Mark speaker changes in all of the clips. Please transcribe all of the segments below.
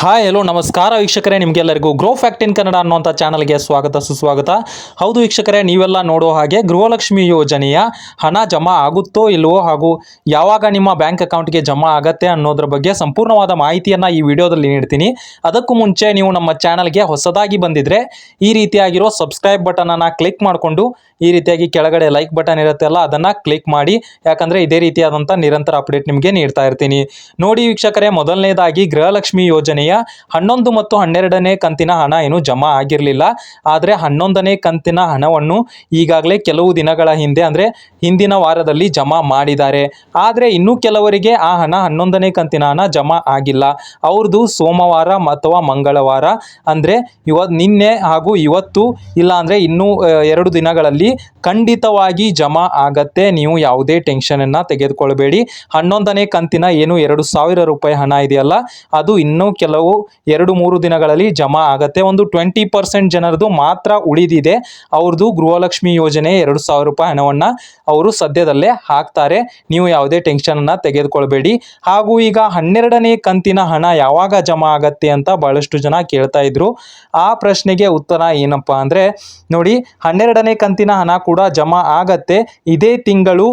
Speaker 1: Hi hello ನಮಸ್ಕಾರ ವೀಕ್ಷಕರೇ, ನಿಮಗೆಲ್ಲರಿಗೂ ಗ್ರೋ ಫ್ಯಾಕ್ಟ್ ಇನ್ ಕನ್ನಡ ಅನ್ನುವಂಥ ಚಾನಲ್ಗೆ ಸ್ವಾಗತ ಸುಸ್ವಾಗತ. ಹೌದು ವೀಕ್ಷಕರೇ, ನೀವೆಲ್ಲ ನೋಡೋ ಹಾಗೆ ಗೃಹಲಕ್ಷ್ಮಿ ಯೋಜನೆಯ ಹಣ ಜಮಾ ಆಗುತ್ತೋ ಇಲ್ವೋ ಹಾಗೂ ಯಾವಾಗ ನಿಮ್ಮ ಬ್ಯಾಂಕ್ ಅಕೌಂಟ್ಗೆ ಜಮಾ ಆಗತ್ತೆ ಅನ್ನೋದ್ರ ಬಗ್ಗೆ ಸಂಪೂರ್ಣವಾದ ಮಾಹಿತಿಯನ್ನು ಈ ವಿಡಿಯೋದಲ್ಲಿ ನೀಡ್ತೀನಿ. ಅದಕ್ಕೂ ಮುಂಚೆ ನೀವು ನಮ್ಮ ಚಾನಲ್ಗೆ ಹೊಸದಾಗಿ ಬಂದಿದ್ರೆ ಈ ರೀತಿಯಾಗಿರೋ ಸಬ್ಸ್ಕ್ರೈಬ್ ಬಟನನ್ನು ಕ್ಲಿಕ್ ಮಾಡಿಕೊಂಡು ಈ ರೀತಿಯಾಗಿ ಕೆಳಗಡೆ ಲೈಕ್ ಬಟನ್ ಇರುತ್ತಲ್ಲ ಅದನ್ನು ಕ್ಲಿಕ್ ಮಾಡಿ, ಯಾಕಂದರೆ ಇದೇ ರೀತಿಯಾದಂಥ ನಿರಂತರ ಅಪ್ಡೇಟ್ ನಿಮಗೆ ನೀಡ್ತಾ ಇರ್ತೀನಿ. ನೋಡಿ ವೀಕ್ಷಕರೇ, ಮೊದಲನೇದಾಗಿ ಗೃಹಲಕ್ಷ್ಮಿ ಯೋಜನೆಯ 11 ಮತ್ತು 12ನೇ ಕಂತಿನ ಹಣ ಏನು ಜಮಾ ಆಗಿರಲಿಲ್ಲ. ಆದರೆ 11ನೇ ಕಂತಿನ ಹಣವನ್ನು ಈಗಾಗಲೇ ಕೆಲವು ದಿನಗಳ ಹಿಂದೆ ಅಂದರೆ ಹಿಂದಿನ ವಾರದಲ್ಲಿ ಜಮಾ ಮಾಡಿದ್ದಾರೆ. ಆದರೆ ಇನ್ನೂ ಕೆಲವರಿಗೆ ಆ ಹಣ 11ನೇ ಕಂತಿನ ಹಣ ಜಮಾ ಆಗಿಲ್ಲ. ಅವ್ರದ್ದು ಸೋಮವಾರ ಅಥವಾ ಮಂಗಳವಾರ ಅಂದರೆ ನಿನ್ನೆ ಹಾಗೂ ಇವತ್ತು ಇಲ್ಲ ಅಂದರೆ ಇನ್ನೂ 2 ದಿನಗಳಲ್ಲಿ ಖಂಡಿತವಾಗಿ ಜಮಾ ಆಗತ್ತೆ. ನೀವು ಯಾವುದೇ ಟೆನ್ಷನನ್ನು ತೆಗೆದುಕೊಳ್ಬೇಡಿ. 11ನೇ ಕಂತಿನ ಏನು 2,000 ರೂಪಾಯಿ ಹಣ ಇದೆಯಲ್ಲ, ಅದು ಇನ್ನೂ ಕೆಲವು 2-3 ದಿನಗಳಲ್ಲಿ ಜಮಾ ಆಗತ್ತೆ. ಒಂದು 20% ಜನರದು ಮಾತ್ರ ಉಳಿದಿದೆ. ಅವ್ರದ್ದು ಗೃಹಲಕ್ಷ್ಮಿ ಯೋಜನೆ 2,000 ರೂಪಾಯಿ ಹಣವನ್ನು ಅವರು ಸದ್ಯದಲ್ಲೇ ಹಾಕ್ತಾರೆ. ನೀವು ಯಾವುದೇ ಟೆನ್ಷನನ್ನು ತೆಗೆದುಕೊಳ್ಬೇಡಿ. ಹಾಗೂ ಈಗ 12ನೇ ಕಂತಿನ ಹಣ ಯಾವಾಗ ಜಮಾ ಆಗತ್ತೆ ಅಂತ ಬಹಳಷ್ಟು ಜನ ಕೇಳ್ತಾ ಇದ್ರು. ಆ ಪ್ರಶ್ನೆಗೆ ಉತ್ತರ ಏನಪ್ಪ ಅಂದರೆ, ನೋಡಿ, 12ನೇ ಕಂತಿನ ಹಣ ಕೂಡ ಜಮಾ ಆಗತ್ತೆ. ಇದೇ ತಿಂಗಳು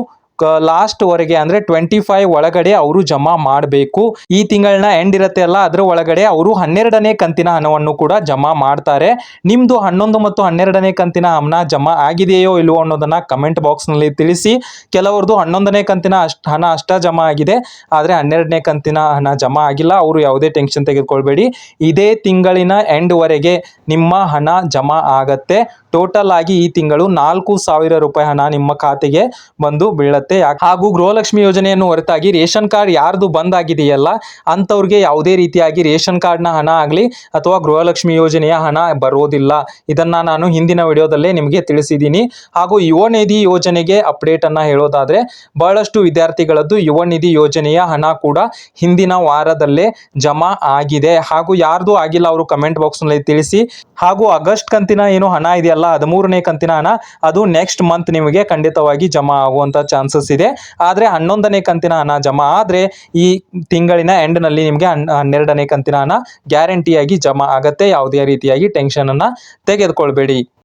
Speaker 1: ಲಾಸ್ಟ್ ವರೆಗೆ ಅಂದರೆ 25 ಒಳಗಡೆ ಅವರು ಜಮಾ ಮಾಡಬೇಕು. ಈ ತಿಂಗಳನ್ನ ಎಂಡ್ ಇರುತ್ತೆ ಅಲ್ಲ, ಅದರ ಒಳಗಡೆ ಅವರು 12ನೇ ಕಂತಿನ ಹಣವನ್ನು ಕೂಡ ಜಮಾ ಮಾಡ್ತಾರೆ. ನಿಮ್ಮದು 11 ಮತ್ತು 12ನೇ ಕಂತಿನ ಹಣ ಜಮಾ ಆಗಿದೆಯೋ ಇಲ್ವೋ ಅನ್ನೋದನ್ನ ಕಮೆಂಟ್ ಬಾಕ್ಸ್ನಲ್ಲಿ ತಿಳಿಸಿ. ಕೆಲವ್ರದ್ದು 11ನೇ ಕಂತಿನ ಹಣ ಅಷ್ಟ ಜಮಾ ಆಗಿದೆ, ಆದರೆ 12ನೇ ಕಂತಿನ ಹಣ ಜಮಾ ಆಗಿಲ್ಲ. ಅವರು ಯಾವುದೇ ಟೆನ್ಷನ್ ತೆಗೆದುಕೊಳ್ಬೇಡಿ. ಇದೇ ತಿಂಗಳಿನ ಎಂಡ್ ವರೆಗೆ ನಿಮ್ಮ ಹಣ ಜಮಾ ಆಗತ್ತೆ. ಟೋಟಲ್ ಆಗಿ ಈ ತಿಂಗಳು 4,000 ರೂಪಾಯಿ ಹಣ ನಿಮ್ಮ ಖಾತೆಗೆ ಬಂದು ಬೀಳತ್ತೆ. ಹಾಗೂ ಗೃಹಲಕ್ಷ್ಮಿ ಯೋಜನೆಯನ್ನು ಹೊರತಾಗಿ ರೇಷನ್ ಕಾರ್ಡ್ ಯಾರ್ದು ಬಂದ್ ಆಗಿದೆಯಲ್ಲ ಅಂತವ್ರಿಗೆ ಯಾವುದೇ ರೀತಿಯಾಗಿ ರೇಷನ್ ಕಾರ್ಡ್ನ ಹಣ ಆಗಲಿ ಅಥವಾ ಗೃಹಲಕ್ಷ್ಮಿ ಯೋಜನೆಯ ಹಣ ಬರೋದಿಲ್ಲ. ಇದನ್ನ ನಾನು ಹಿಂದಿನ ವಿಡಿಯೋದಲ್ಲೇ ನಿಮಗೆ ತಿಳಿಸಿದ್ದೀನಿ. ಹಾಗೂ ಯುವ ನಿಧಿ ಯೋಜನೆಗೆ ಅಪ್ಡೇಟ್ ಅನ್ನ ಹೇಳೋದಾದ್ರೆ, ಬಹಳಷ್ಟು ವಿದ್ಯಾರ್ಥಿಗಳದ್ದು ಯುವ ನಿಧಿ ಯೋಜನೆಯ ಹಣ ಕೂಡ ಹಿಂದಿನ ವಾರದಲ್ಲೇ ಜಮಾ ಆಗಿದೆ. ಹಾಗೂ ಯಾರ್ದು ಆಗಿಲ್ಲ ಅವರು ಕಮೆಂಟ್ ಬಾಕ್ಸ್ ನಲ್ಲಿ ತಿಳಿಸಿ. ಹಾಗೂ ಆಗಸ್ಟ್ ಕಂತಿನ ಏನು ಹಣ ಇದೆಯಲ್ಲ, 13ನೇ ಕಂತಿನ ಹಣ, ಅದು ನೆಕ್ಸ್ಟ್ ಮಂತ್ ನಿಮಗೆ ಖಂಡಿತವಾಗಿ ಜಮಾ ಆಗುವಂತ ಚಾನ್ಸಸ್ ಇದೆ. ಆದರೆ 11ನೇ ಕಂತಿನ ಹಣ ಜಮಾ ಆದರೆ ಈ ತಿಂಗಳಿನ ಎಂಡ್ ನಲ್ಲಿ ನಿಮಗೆ 12ನೇ ಕಂತಿನ ಹಣ ಗ್ಯಾರಂಟಿಯಾಗಿ ಜಮಾ ಆಗತ್ತೆ. ಯಾವುದೇ ರೀತಿಯಾಗಿ ಟೆನ್ಷನ್ ಅನ್ನ ತೆಗೆದುಕೊಳ್ಬೇಡಿ.